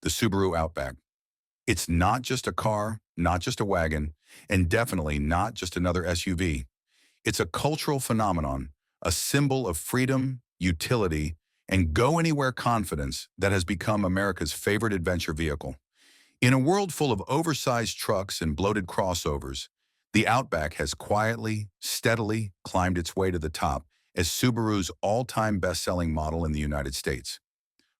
the Subaru Outback. It's not just a car, not just a wagon, and definitely not just another SUV. It's a cultural phenomenon, a symbol of freedom, utility, and go-anywhere confidence that has become America's favorite adventure vehicle. In a world full of oversized trucks and bloated crossovers, the Outback has quietly, steadily climbed its way to the top as Subaru's all-time best-selling model in the United States.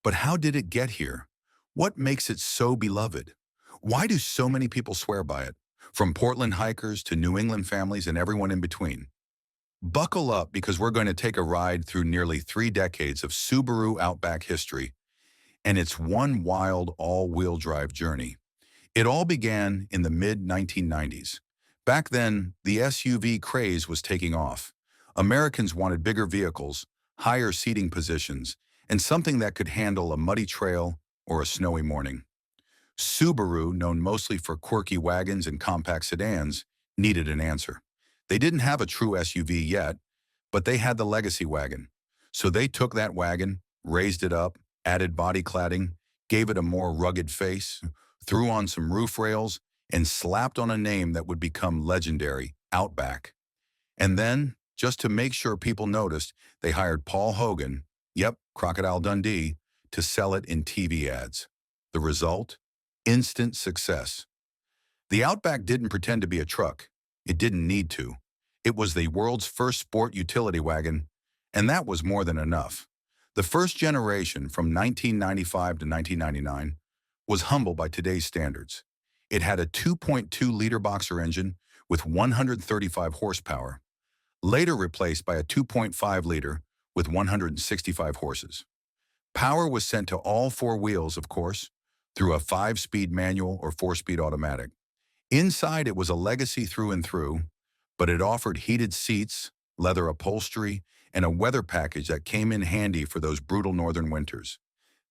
But how did it get here? What makes it so beloved? Why do so many people swear by it? From Portland hikers to New England families and everyone in between. Buckle up because we're going to take a ride through nearly 3 decades of Subaru Outback history, and it's one wild all-wheel drive journey. It all began in the mid-1990s. Back then, the SUV craze was taking off. Americans wanted bigger vehicles, higher seating positions, and something that could handle a muddy trail or a snowy morning. Subaru, known mostly for quirky wagons and compact sedans, needed an answer. They didn't have a true SUV yet, but they had the legacy wagon. So they took that wagon, raised it up, added body cladding, gave it a more rugged face, threw on some roof rails, and slapped on a name that would become legendary, Outback. And then, just to make sure people noticed, they hired Paul Hogan, yep, Crocodile Dundee, to sell it in TV ads. The result? Instant success. The Outback didn't pretend to be a truck. It didn't need to. It was the world's first sport utility wagon, and that was more than enough. The first generation, from 1995 to 1999, was humble by today's standards. It had a 2.2-liter boxer engine with 135 horsepower, later replaced by a 2.5-liter with 165 horses. Power was sent to all four wheels, of course, through a 5-speed manual or 4-speed automatic. Inside, it was a legacy through and through, but it offered heated seats, leather upholstery, and a weather package that came in handy for those brutal northern winters.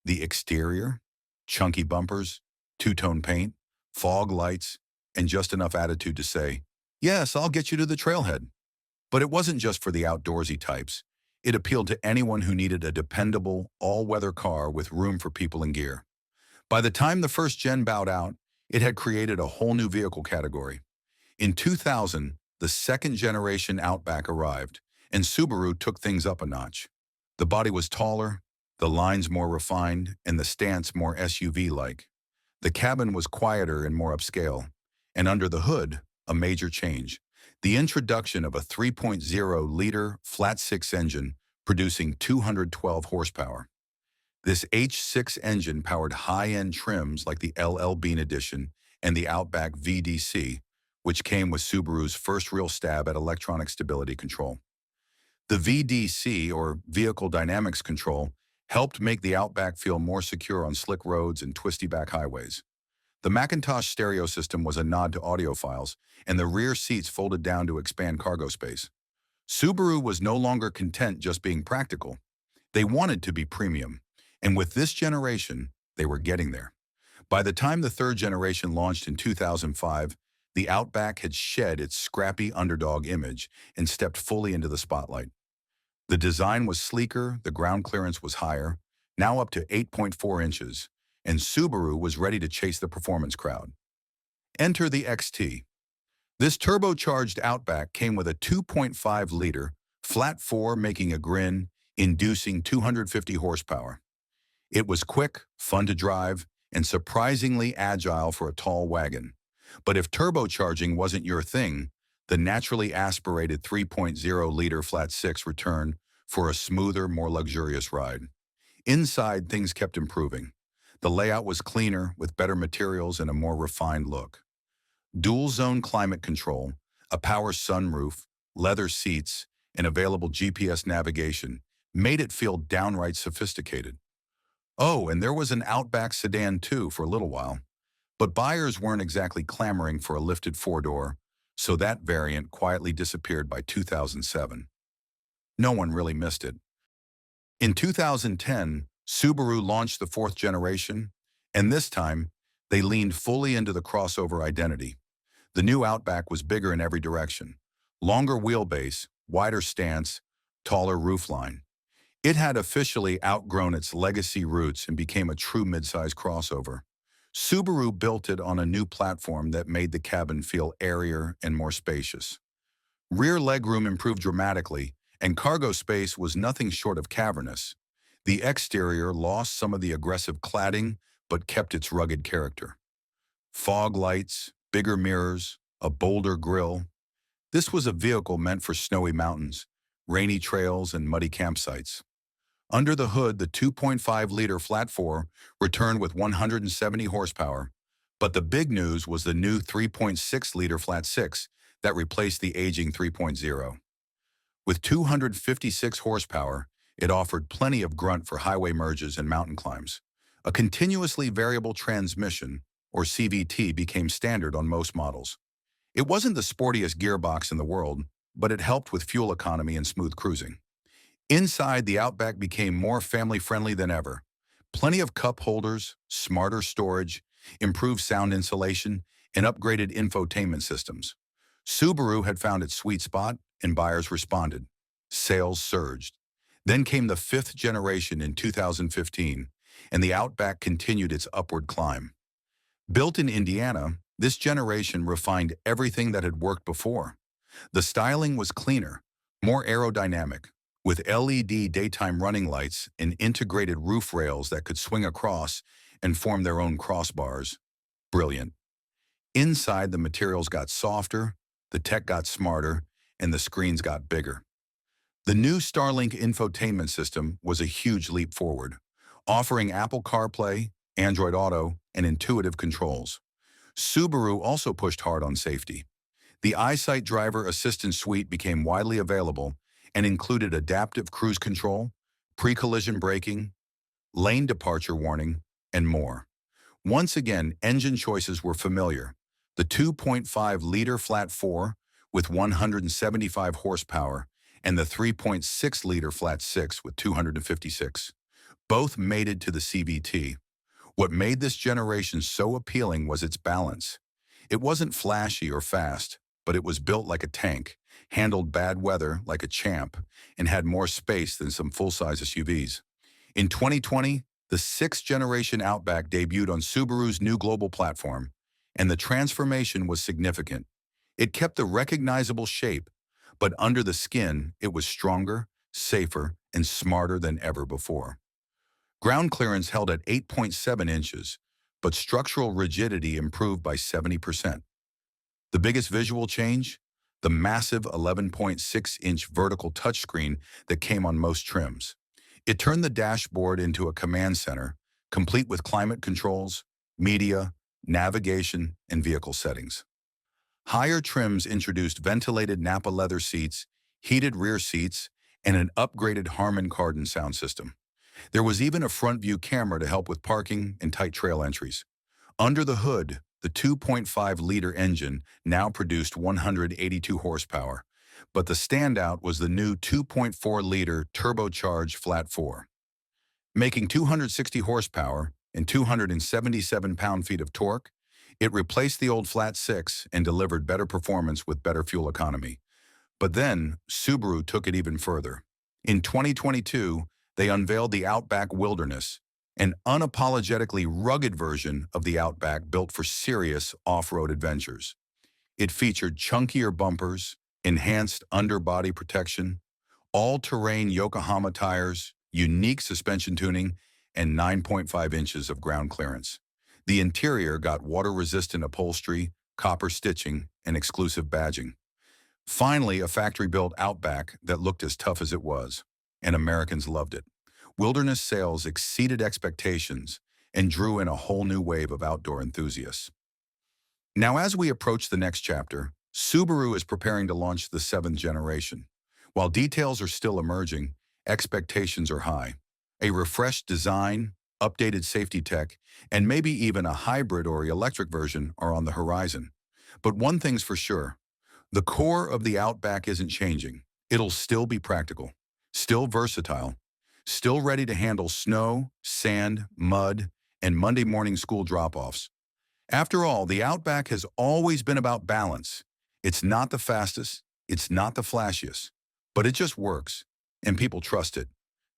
The exterior? Chunky bumpers, two-tone paint, fog lights, and just enough attitude to say, "Yes, I'll get you to the trailhead." But it wasn't just for the outdoorsy types. It appealed to anyone who needed a dependable, all-weather car with room for people and gear. By the time the first gen bowed out, it had created a whole new vehicle category. In 2000, the second-generation Outback arrived, and Subaru took things up a notch. The body was taller, the lines more refined, and the stance more SUV-like. The cabin was quieter and more upscale, and under the hood, a major change. The introduction of a 3.0-liter flat-six engine producing 212 horsepower. This H6 engine powered high-end trims like the LL Bean Edition and the Outback VDC, which came with Subaru's first real stab at electronic stability control. The VDC, or Vehicle Dynamics Control, helped make the Outback feel more secure on slick roads and twisty back highways. The Macintosh stereo system was a nod to audiophiles, and the rear seats folded down to expand cargo space. Subaru was no longer content just being practical. They wanted to be premium, and with this generation, they were getting there. By the time the third generation launched in 2005, the Outback had shed its scrappy underdog image and stepped fully into the spotlight. The design was sleeker, the ground clearance was higher, now up to 8.4 inches, and Subaru was ready to chase the performance crowd. Enter the XT. This turbocharged Outback came with a 2.5-liter, flat-4 making a grin, inducing 250 horsepower. It was quick, fun to drive, and surprisingly agile for a tall wagon. But if turbocharging wasn't your thing, the naturally aspirated 3.0-liter flat-6 returned for a smoother, more luxurious ride. Inside, things kept improving. The layout was cleaner, with better materials and a more refined look. Dual-zone climate control, a power sunroof, leather seats, and available GPS navigation made it feel downright sophisticated. Oh, and there was an Outback sedan too for a little while. But buyers weren't exactly clamoring for a lifted four-door, so that variant quietly disappeared by 2007. No one really missed it. In 2010, Subaru launched the fourth generation, and this time, they leaned fully into the crossover identity. The new Outback was bigger in every direction. Longer wheelbase, wider stance, taller roofline. It had officially outgrown its legacy roots and became a true midsize crossover. Subaru built it on a new platform that made the cabin feel airier and more spacious. Rear legroom improved dramatically, and cargo space was nothing short of cavernous. The exterior lost some of the aggressive cladding, but kept its rugged character. Fog lights, bigger mirrors, a bolder grille. This was a vehicle meant for snowy mountains, rainy trails, and muddy campsites. Under the hood, the 2.5-liter flat four returned with 170 horsepower, but the big news was the new 3.6-liter flat six that replaced the aging 3.0. With 256 horsepower, it offered plenty of grunt for highway merges and mountain climbs. A continuously variable transmission, or CVT, became standard on most models. It wasn't the sportiest gearbox in the world, but it helped with fuel economy and smooth cruising. Inside, the Outback became more family-friendly than ever. Plenty of cup holders, smarter storage, improved sound insulation, and upgraded infotainment systems. Subaru had found its sweet spot, and buyers responded. Sales surged. Then came the fifth generation in 2015, and the Outback continued its upward climb. Built in Indiana, this generation refined everything that had worked before. The styling was cleaner, more aerodynamic, with LED daytime running lights and integrated roof rails that could swing across and form their own crossbars. Brilliant. Inside, the materials got softer, the tech got smarter, and the screens got bigger. The new Starlink infotainment system was a huge leap forward, offering Apple CarPlay, Android Auto, and intuitive controls. Subaru also pushed hard on safety. The EyeSight driver assistance suite became widely available and included adaptive cruise control, pre-collision braking, lane departure warning, and more. Once again, engine choices were familiar. The 2.5-liter flat four with 175 horsepower and the 3.6-liter flat six with 256. Both mated to the CVT. What made this generation so appealing was its balance. It wasn't flashy or fast, but it was built like a tank, handled bad weather like a champ, and had more space than some full-size SUVs. In 2020, the sixth-generation Outback debuted on Subaru's new global platform, and the transformation was significant. It kept the recognizable shape, but under the skin, it was stronger, safer, and smarter than ever before. Ground clearance held at 8.7 inches, but structural rigidity improved by 70%. The biggest visual change? The massive 11.6-inch vertical touchscreen that came on most trims. It turned the dashboard into a command center, complete with climate controls, media, navigation, and vehicle settings. Higher trims introduced ventilated Napa leather seats, heated rear seats, and an upgraded Harman Kardon sound system. There was even a front-view camera to help with parking and tight trail entries. Under the hood, the 2.5-liter engine now produced 182 horsepower, but the standout was the new 2.4-liter turbocharged flat four. Making 260 horsepower and 277 pound-feet of torque, it replaced the old flat six and delivered better performance with better fuel economy. But then, Subaru took it even further. In 2022, they unveiled the Outback Wilderness, an unapologetically rugged version of the Outback built for serious off-road adventures. It featured chunkier bumpers, enhanced underbody protection, all-terrain Yokohama tires, unique suspension tuning, and 9.5 inches of ground clearance. The interior got water-resistant upholstery, copper stitching, and exclusive badging. Finally, a factory-built Outback that looked as tough as it was, and Americans loved it. Wilderness sales exceeded expectations and drew in a whole new wave of outdoor enthusiasts. Now, as we approach the next chapter, Subaru is preparing to launch the seventh generation. While details are still emerging, expectations are high. A refreshed design, updated safety tech, and maybe even a hybrid or electric version are on the horizon. But one thing's for sure, the core of the Outback isn't changing. It'll still be practical, still versatile, still ready to handle snow, sand, mud, and Monday morning school drop-offs. After all, the Outback has always been about balance. It's not the fastest, it's not the flashiest, but it just works, and people trust it.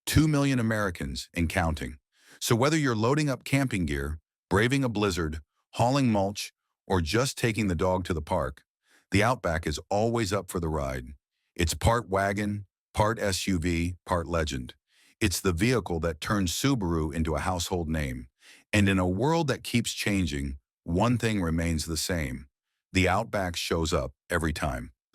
2 million Americans and counting. So whether you're loading up camping gear, braving a blizzard, hauling mulch, or just taking the dog to the park, the Outback is always up for the ride. It's part wagon, part SUV, part legend. It's the vehicle that turns Subaru into a household name. And in a world that keeps changing, one thing remains the same. The Outback shows up every time.